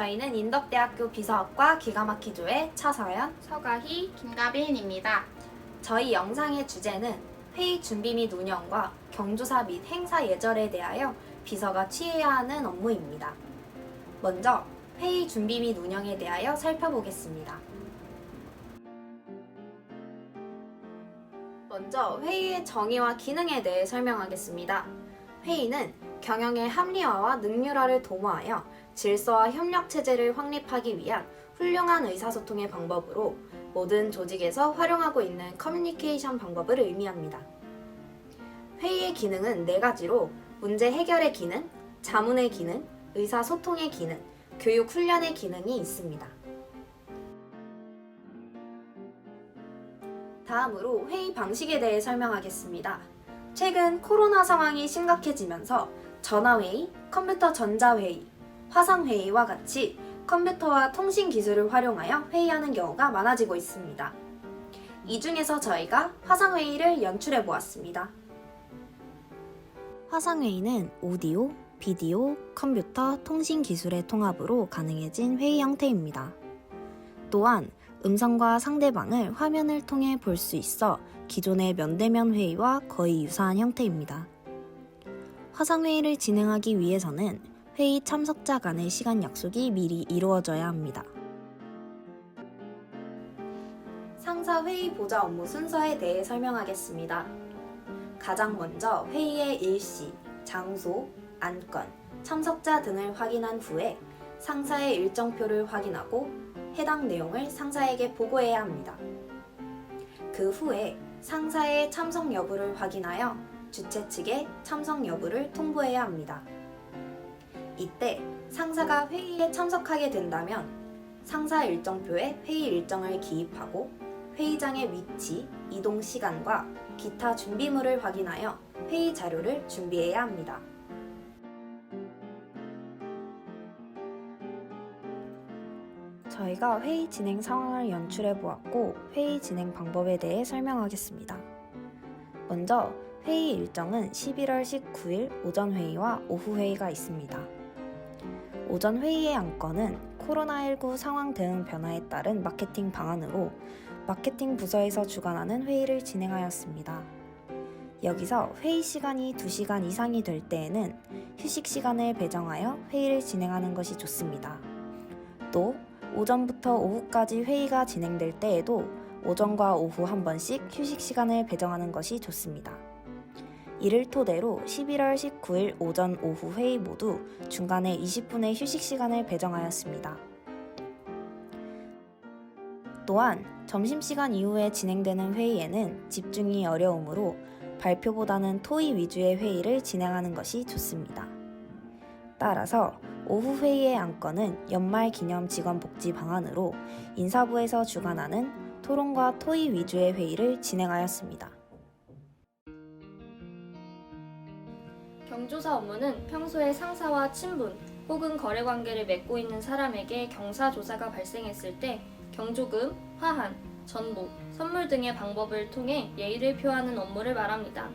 저희는 인덕대학교 비서학과 기가마키조의 차서연, 서가희, 김가빈입니다. 저희 영상의 주제는 회의 준비 및 운영과 경조사 및 행사 예절에 대하여 비서가 취해야 하는 업무입니다. 먼저 회의 준비 및 운영에 대하여 살펴보겠습니다. 먼저 회의의 정의와 기능에 대해 설명하겠습니다. 회의는 경영의 합리화와 능률화를 도모하여 질서와 협력 체제를 확립하기 위한 훌륭한 의사소통의 방법으로 모든 조직에서 활용하고 있는 커뮤니케이션 방법을 의미합니다. 회의의 기능은 4가지로 문제 해결의 기능, 자문의 기능, 의사소통의 기능, 교육 훈련의 기능이 있습니다. 다음으로 회의 방식에 대해 설명하겠습니다. 최근 코로나 상황이 심각해지면서 전화회의, 컴퓨터 전자회의, 화상회의와 같이 컴퓨터와 통신 기술을 활용하여 회의하는 경우가 많아지고 있습니다. 이 중에서 저희가 화상회의를 연출해 보았습니다. 화상회의는 오디오, 비디오, 컴퓨터, 통신 기술의 통합으로 가능해진 회의 형태입니다. 또한 음성과 상대방을 화면을 통해 볼 수 있어 기존의 면대면 회의와 거의 유사한 형태입니다. 화상회의를 진행하기 위해서는 회의 참석자 간의 시간 약속이 미리 이루어져야 합니다. 상사 회의 보좌 업무 순서에 대해 설명하겠습니다. 가장 먼저 회의의 일시, 장소, 안건, 참석자 등을 확인한 후에 상사의 일정표를 확인하고 해당 내용을 상사에게 보고해야 합니다. 그 후에 상사의 참석 여부를 확인하여 주최 측에 참석 여부를 통보해야 합니다. 이때 상사가 회의에 참석하게 된다면 상사 일정표에 회의 일정을 기입하고 회의장의 위치, 이동 시간과 기타 준비물을 확인하여 회의 자료를 준비해야 합니다. 저희가 회의 진행 상황을 연출해 보았고 회의 진행 방법에 대해 설명하겠습니다. 먼저 회의 일정은 11월 19일 오전 회의와 오후 회의가 있습니다. 오전 회의의 안건은 코로나19 상황 대응 변화에 따른 마케팅 방안으로 마케팅 부서에서 주관하는 회의를 진행하였습니다. 여기서 회의 시간이 2시간 이상이 될 때에는 휴식 시간을 배정하여 회의를 진행하는 것이 좋습니다. 또 오전부터 오후까지 회의가 진행될 때에도 오전과 오후 한 번씩 휴식 시간을 배정하는 것이 좋습니다. 이를 토대로 11월 19일 오전 오후 회의 모두 중간에 20분의 휴식 시간을 배정하였습니다. 또한 점심시간 이후에 진행되는 회의에는 집중이 어려우므로 발표보다는 토의 위주의 회의를 진행하는 것이 좋습니다. 따라서 오후 회의의 안건은 연말 기념 직원 복지 방안으로 인사부에서 주관하는 토론과 토의 위주의 회의를 진행하였습니다. 경조사 업무는 평소에 상사와 친분 혹은 거래관계를 맺고 있는 사람에게 경사조사가 발생했을 때 경조금, 화한, 전보, 선물 등의 방법을 통해 예의를 표하는 업무를 말합니다.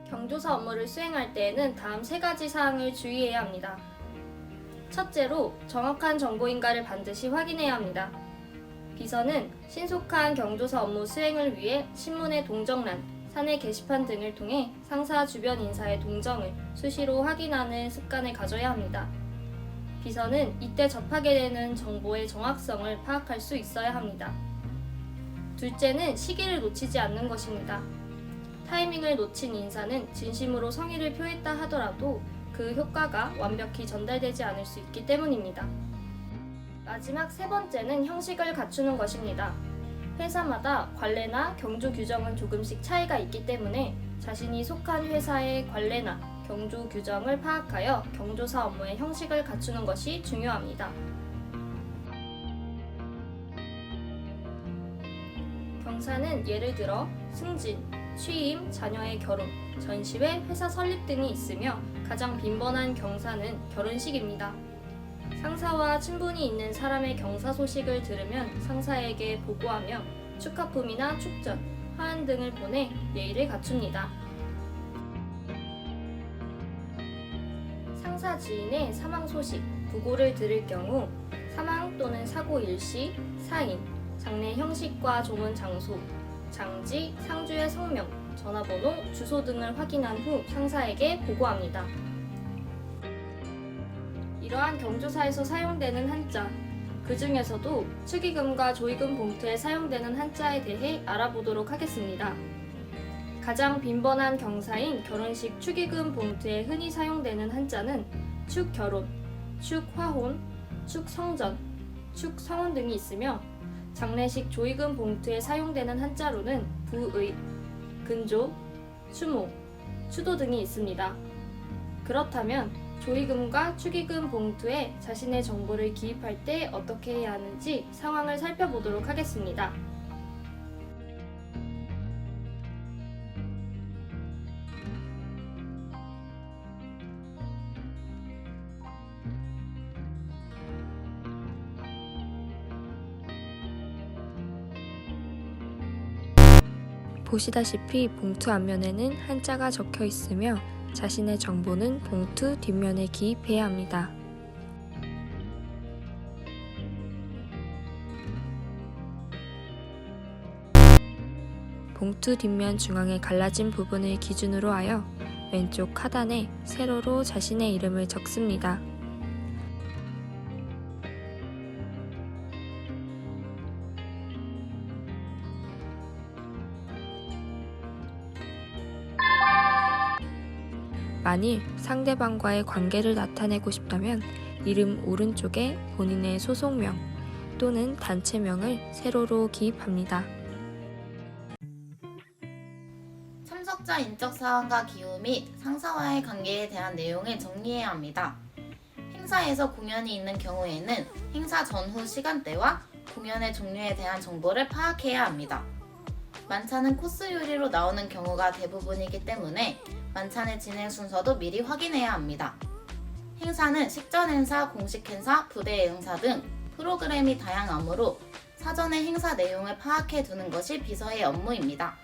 경조사 업무를 수행할 때에는 다음 3가지 사항을 주의해야 합니다. 첫째로 정확한 정보인가를 반드시 확인해야 합니다. 비서는 신속한 경조사 업무 수행을 위해 신문의 동정란, 사내 게시판 등을 통해 상사 주변 인사의 동정을 수시로 확인하는 습관을 가져야 합니다. 비서는 이때 접하게 되는 정보의 정확성을 파악할 수 있어야 합니다. 둘째는 시기를 놓치지 않는 것입니다. 타이밍을 놓친 인사는 진심으로 성의를 표했다 하더라도 그 효과가 완벽히 전달되지 않을 수 있기 때문입니다. 마지막 3번째는 형식을 갖추는 것입니다. 회사마다 관례나 경조 규정은 조금씩 차이가 있기 때문에 자신이 속한 회사의 관례나 경조 규정을 파악하여 경조사 업무의 형식을 갖추는 것이 중요합니다. 경사는 예를 들어 승진, 취임, 자녀의 결혼, 전시회, 회사 설립 등이 있으며 가장 빈번한 경사는 결혼식입니다. 상사와 친분이 있는 사람의 경사 소식을 들으면 상사에게 보고하며 축하품이나 축전, 화환 등을 보내 예의를 갖춥니다. 상사 지인의 사망 소식, 부고를 들을 경우 사망 또는 사고 일시, 사인, 장례 형식과 조문 장소, 장지, 상주의 성명, 전화번호, 주소 등을 확인한 후 상사에게 보고합니다. 이러한 경조사에서 사용되는 한자, 그 중에서도 축의금과 조의금 봉투에 사용되는 한자에 대해 알아보도록 하겠습니다. 가장 빈번한 경사인 결혼식 축의금 봉투에 흔히 사용되는 한자는 축결혼, 축화혼, 축성전, 축성혼 등이 있으며 장례식 조의금 봉투에 사용되는 한자로는 부의, 근조, 추모, 추도 등이 있습니다. 그렇다면 조의금과 축의금 봉투에 자신의 정보를 기입할 때 어떻게 해야 하는지 상황을 살펴보도록 하겠습니다. 보시다시피 봉투 앞면에는 한자가 적혀 있으며 자신의 정보는 봉투 뒷면에 기입해야 합니다. 봉투 뒷면 중앙에 갈라진 부분을 기준으로 하여 왼쪽 하단에 세로로 자신의 이름을 적습니다. 만일 상대방과의 관계를 나타내고 싶다면 이름 오른쪽에 본인의 소속명 또는 단체명을 세로로 기입합니다. 참석자 인적 사항과 기호 및 상사와의 관계에 대한 내용을 정리해야 합니다. 행사에서 공연이 있는 경우에는 행사 전후 시간대와 공연의 종류에 대한 정보를 파악해야 합니다. 만찬은 코스 요리로 나오는 경우가 대부분이기 때문에 만찬의 진행 순서도 미리 확인해야 합니다. 행사는 식전 행사, 공식 행사, 부대 행사 등 프로그램이 다양하므로 사전에 행사 내용을 파악해 두는 것이 비서의 업무입니다.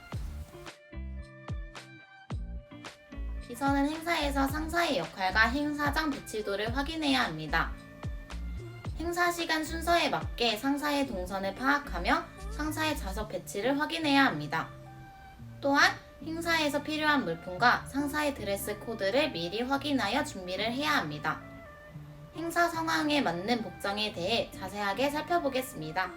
비서는 행사에서 상사의 역할과 행사장 배치도를 확인해야 합니다. 행사 시간 순서에 맞게 상사의 동선을 파악하며 상사의 좌석 배치를 확인해야 합니다. 또한 행사에서 필요한 물품과 상사의 드레스 코드를 미리 확인하여 준비를 해야 합니다. 행사 상황에 맞는 복장에 대해 자세하게 살펴보겠습니다.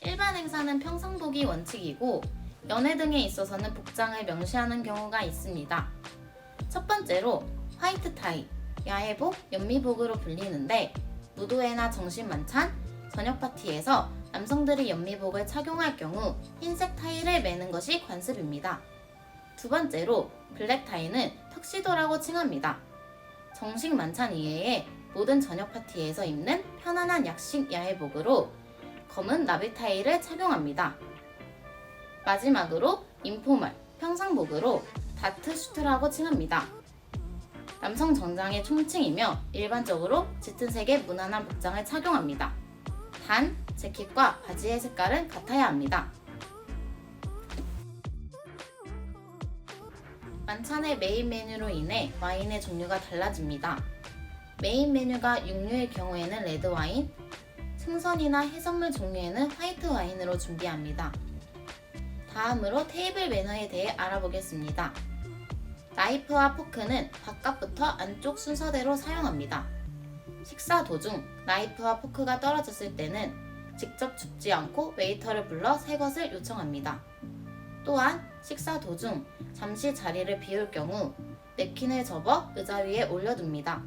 일반 행사는 평상복이 원칙이고 연회 등에 있어서는 복장을 명시하는 경우가 있습니다. 첫 번째로 화이트 타이, 야외복, 연미복으로 불리는데 무도회나 정신만찬, 저녁 파티에서 남성들이 연미복을 착용할 경우 흰색 타이를 매는 것이 관습입니다. 두 번째로 블랙 타이는 턱시도라고 칭합니다. 정식 만찬 이외에 모든 저녁 파티에서 입는 편안한 약식 야외복으로 검은 나비 타이를 착용합니다. 마지막으로 인포멀, 평상복으로 다트 슈트라고 칭합니다. 남성 정장의 총칭이며 일반적으로 짙은 색의 무난한 복장을 착용합니다. 단, 재킷과 바지의 색깔은 같아야 합니다. 만찬의 메인 메뉴로 인해 와인의 종류가 달라집니다. 메인 메뉴가 육류의 경우에는 레드와인, 생선이나 해산물 종류에는 화이트 와인으로 준비합니다. 다음으로 테이블 매너에 대해 알아보겠습니다. 나이프와 포크는 바깥부터 안쪽 순서대로 사용합니다. 식사 도중 나이프와 포크가 떨어졌을 때는 직접 줍지 않고 웨이터를 불러 새 것을 요청합니다. 또한 식사 도중 잠시 자리를 비울 경우 냅킨을 접어 의자 위에 올려둡니다.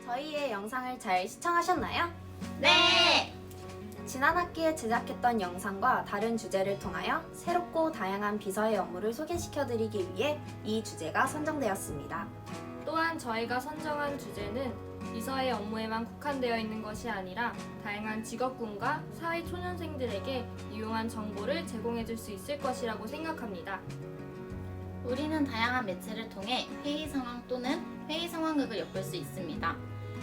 저희의 영상을 잘 시청하셨나요? 네! 지난 학기에 제작했던 영상과 다른 주제를 통하여 새롭고 다양한 비서의 업무를 소개시켜드리기 위해 이 주제가 선정되었습니다. 또한 저희가 선정한 주제는 비서의 업무에만 국한되어 있는 것이 아니라 다양한 직업군과 사회 초년생들에게 유용한 정보를 제공해 줄 수 있을 것이라고 생각합니다. 우리는 다양한 매체를 통해 회의 상황 또는 회의 상황극을 엿볼 수 있습니다.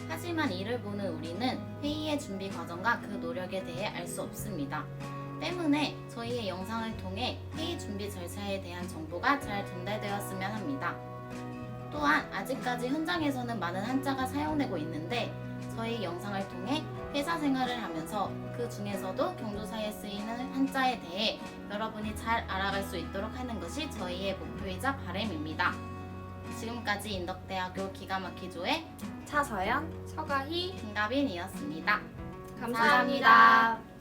하지만 이를 보는 우리는 회의의 준비 과정과 그 노력에 대해 알 수 없습니다. 때문에 저희의 영상을 통해 회의 준비 절차에 대한 정보가 잘 전달되었으면 합니다. 또한 아직까지 현장에서는 많은 한자가 사용되고 있는데 저희 영상을 통해 회사 생활을 하면서 그 중에서도 경조사에 쓰이는 한자에 대해 여러분이 잘 알아갈 수 있도록 하는 것이 저희의 목표이자 바람입니다. 지금까지 인덕대학교 기가마키조의 차서연, 서가희 김가빈이었습니다. 감사합니다. 감사합니다.